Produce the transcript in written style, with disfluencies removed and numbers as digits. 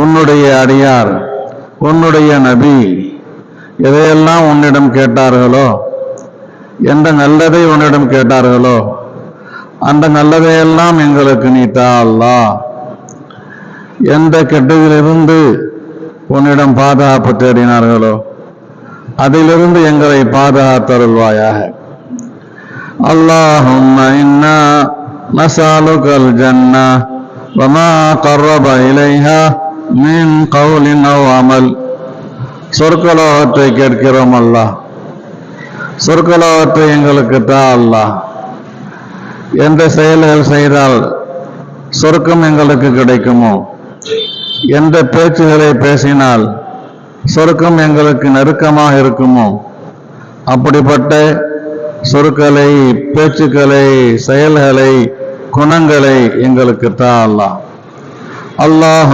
உன்னுடைய அடியார், உன்னுடைய நபி எதையெல்லாம் உன்னிடம் கேட்டார்களோ, எந்த நல்லதை உன்னிடம் கேட்டார்களோ அந்த நல்லதையெல்லாம் எங்களுக்கு நீ தா அல்லாஹ். எந்த கெட்டதிலிருந்து உன்னிடம் பாதுகாப்பு தேடினார்களோ அதிலிருந்து எங்களை பாதுகாத்தருள்வாயாக. அல்லாஹும்ம இன்னா நஸ்அலுகல் ஜன்னah வமா கர்ரப இலைஹா மின் கௌலின் அவ் அமல். சொர்க்கலோகத்தை கேட்கிறோம் அல்லாஹ், சொர்க்கலோகத்தை எங்களுக்கு தா அல்லாஹ். எந்த செயல்கள் செய்தால் சொர்க்கம் எங்களுக்கு கிடைக்குமோ, எந்த பேச்சுகளை பேசினால் சொர்க்கம் எங்களுக்கு நெருக்கமாக இருக்குமோ அப்படிப்பட்ட சொற்களை, பேச்சுக்களை, செயல்களை, குணங்களை எங்களுக்கு தா அல்லாஹ். அல்லாஹ்